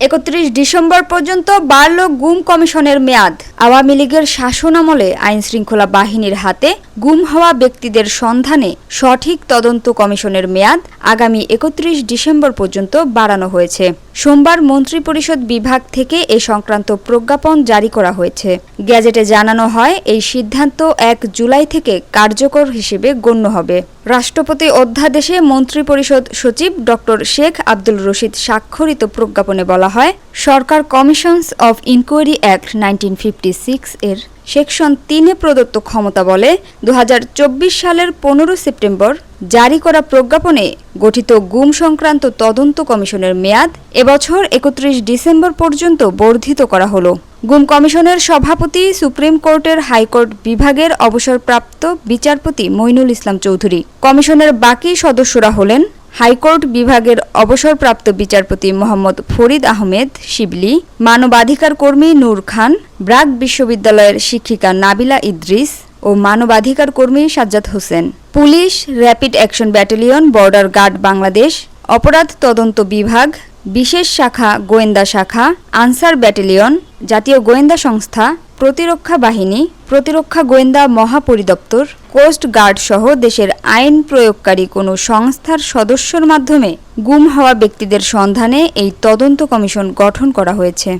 31 December পর্যন্ত বাড়ল গুম কমিশনের মেয়াদ। আওয়ামী লীগের শাসনামলে আইনশৃঙ্খলা বাহিনীর হাতে গুম হওয়া ব্যক্তিদের সন্ধানে সঠিক তদন্ত কমিশনের মেয়াদ আগামী 31 ডিসেম্বর পর্যন্ত বাড়ানো হয়েছে। সোমবার মন্ত্রিপরিষদ বিভাগ থেকে এ সংক্রান্ত প্রজ্ঞাপন জারি করা হয়েছে। গ্যাজেটে জানানো হয়, এই সিদ্ধান্ত 1 জুলাই থেকে কার্যকর হিসেবে গণ্য হবে। রাষ্ট্রপতি অধ্যাদেশে মন্ত্রিপরিষদ সচিব ডক্টর শেখ আব্দুল রশিদ স্বাক্ষরিত প্রজ্ঞাপনে বলা হয়, সরকার কমিশনস অফ ইনকোয়ারি অ্যাক্ট 1956 এর সেকশন 3-এ প্রদত্ত ক্ষমতা বলে 2024 সালের 15 সেপ্টেম্বর জারি করা প্রজ্ঞাপনে গঠিত গুম সংক্রান্ত তদন্ত কমিশনের মেয়াদ এবছর 31 ডিসেম্বর পর্যন্ত বর্ধিত করা হলো। গুম কমিশনের সভাপতি সুপ্রিম কোর্টের হাইকোর্ট বিভাগের অবসরপ্রাপ্ত বিচারপতি মইনুল ইসলাম চৌধুরী। কমিশনের বাকি সদস্যরা হলেন হাইকোর্ট বিভাগের অবসরপ্রাপ্ত বিচারপতি মোহাম্মদ ফরিদ আহমেদ শিবলি, মানবাধিকার কর্মী নূর খান, ব্র্যাক বিশ্ববিদ্যালয়ের শিক্ষিকা নাবিলা ইদ্রিস ও মানবাধিকার কর্মী Sajjad Hossain. Police, rapid action battalion, border guard Bangladesh, অপরাধ তদন্ত বিভাগ, বিশেষ শাখা গোয়েন্দা শাখা, আনসার ব্যাটালিয়ন, জাতীয় গোয়েন্দা সংস্থা, প্রতিরক্ষা বাহিনী, প্রতিরক্ষা গোয়েন্দা মহাপরিদপ্তর, কোস্ট গার্ড সহ দেশের আইন প্রয়োগকারী কোনো সংস্থার সদস্যর মাধ্যমে গুম হওয়া ব্যক্তিদের সন্ধানে এই তদন্ত কমিশন গঠন করা হয়েছে।